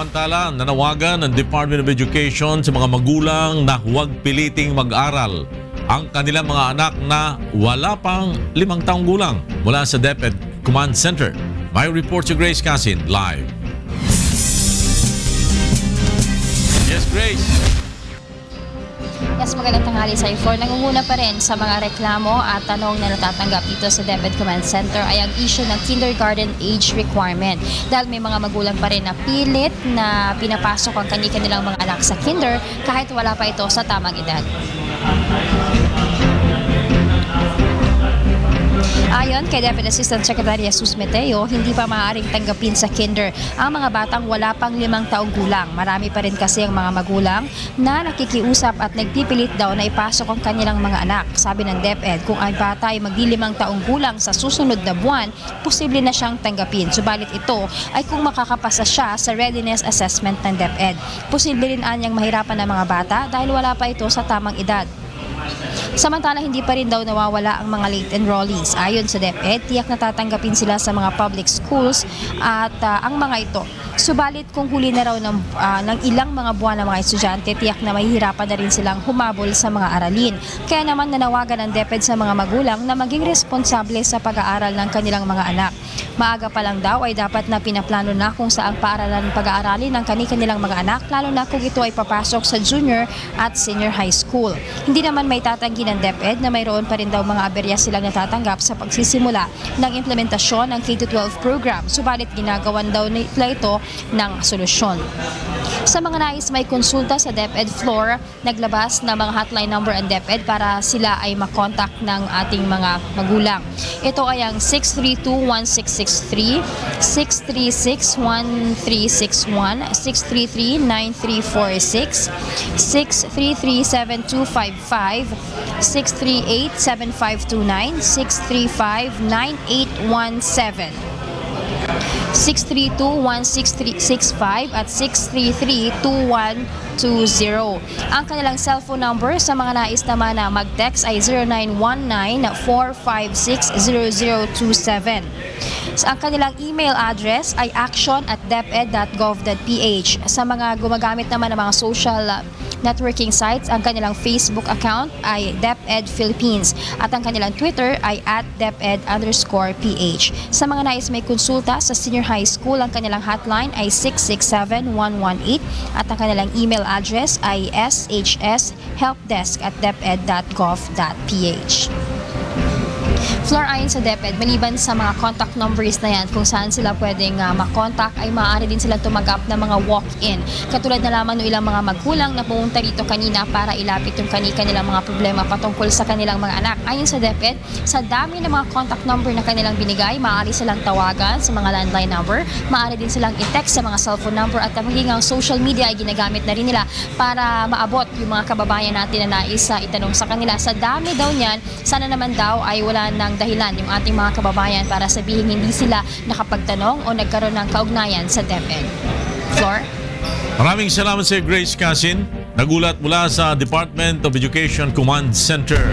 Samantala, nanawagan ng Department of Education sa mga magulang na huwag piliting mag-aral ang kanilang mga anak na wala pang 5 taong gulang. Mula sa DepEd Command Center, may report si Grace Casin live. Yes, Grace. Yes, magandang tanghali sa I4. Nangunguna pa rin sa mga reklamo at tanong na natatanggap dito sa DepEd Command Center ay ang issue ng kindergarten age requirement. Dahil may mga magulang pa rin na pilit na pinapasok ang kanilang mga anak sa kinder kahit wala pa ito sa tamang edad. Ayon kay DepEd Assistant Secretary Jesus Meteo, hindi pa maaaring tanggapin sa kinder ang mga batang wala pang 5 taong gulang. Marami pa rin kasi ang mga magulang na nakikiusap at nagpipilit daw na ipasok ang kanilang mga anak. Sabi ng DepEd, kung ang bata ay mag-5 taong gulang sa susunod na buwan, posible na siyang tanggapin. Subalit ito ay kung makakapasa siya sa readiness assessment ng DepEd. Posible rin anyang mahirapan ng mga bata dahil wala pa ito sa tamang edad. Samantala, hindi pa rin daw nawawala ang mga late enrollees. Ayon sa DepEd, tiyak na tatanggapin sila sa mga public schools at ang mga ito. Subalit kung huli na raw ng ilang mga buwan ng mga estudyante, tiyak na mahihirapan na rin silang humabol sa mga aralin. Kaya naman nanawagan ng DepEd sa mga magulang na maging responsable sa pag-aaral ng kanilang mga anak. Maaga pa lang daw ay dapat na pinaplano na kung saang paaralan pag-aaralin ng kanilang mga anak, lalo na kung ito ay papasok sa junior at senior high school. Hindi naman may tatanggi ng DepEd na mayroon pa rin daw mga aberya silang natatanggap sa pagsisimula ng implementasyon ng K-12 program. Subalit ginagawan daw nila ito ng solusyon. Sa mga nais may konsulta sa DepEd floor, naglabas ng mga hotline number ang DepEd para sila ay makontak ng ating mga magulang. Ito ay ang 632-1663, 636-1361, 633-9346, 633-7255, 638-7529, 635-9817. 632-1665 at 633-2120. Ang kanilang cellphone number sa mga nais naman na mag-text ay 0919-456-0027. Ang kanilang email address ay action@deped.gov.ph. Sa mga gumagamit naman ng mga social networking sites, ang kanilang Facebook account ay DepEd Philippines at ang kanilang Twitter ay @DepEd_PH. Sa mga nais may konsulta sa senior high school, ang kanilang hotline ay 667-118 at ang kanilang email address ay shshelpdesk@deped.gov.ph. Floor, ayon sa DepEd, maliban sa mga contact numbers na yan kung saan sila pwedeng makontak, ay maaari din sila tumanggap ng mga walk-in. Katulad na lamang ng ilang mga magulang na pumunta rito kanina para ilapit yung kanilang mga problema patungkol sa kanilang mga anak. Ayon sa DepEd, sa dami ng mga contact number na kanilang binigay, maaari silang tawagan sa mga landline number, maaari din silang i-text sa mga cellphone number at maging ang social media ay ginagamit na rin nila para maabot yung mga kababayan natin na nais itanong sa kanila. Sa dami daw niyan, sana naman daw ay wala ng dahilan yung ating mga kababayan para sabihin hindi sila nakapagtanong o nagkaroon ng kaugnayan sa DepEd. Floor? Maraming salamat sa Grace Casin. Nagulat mula sa Department of Education Command Center.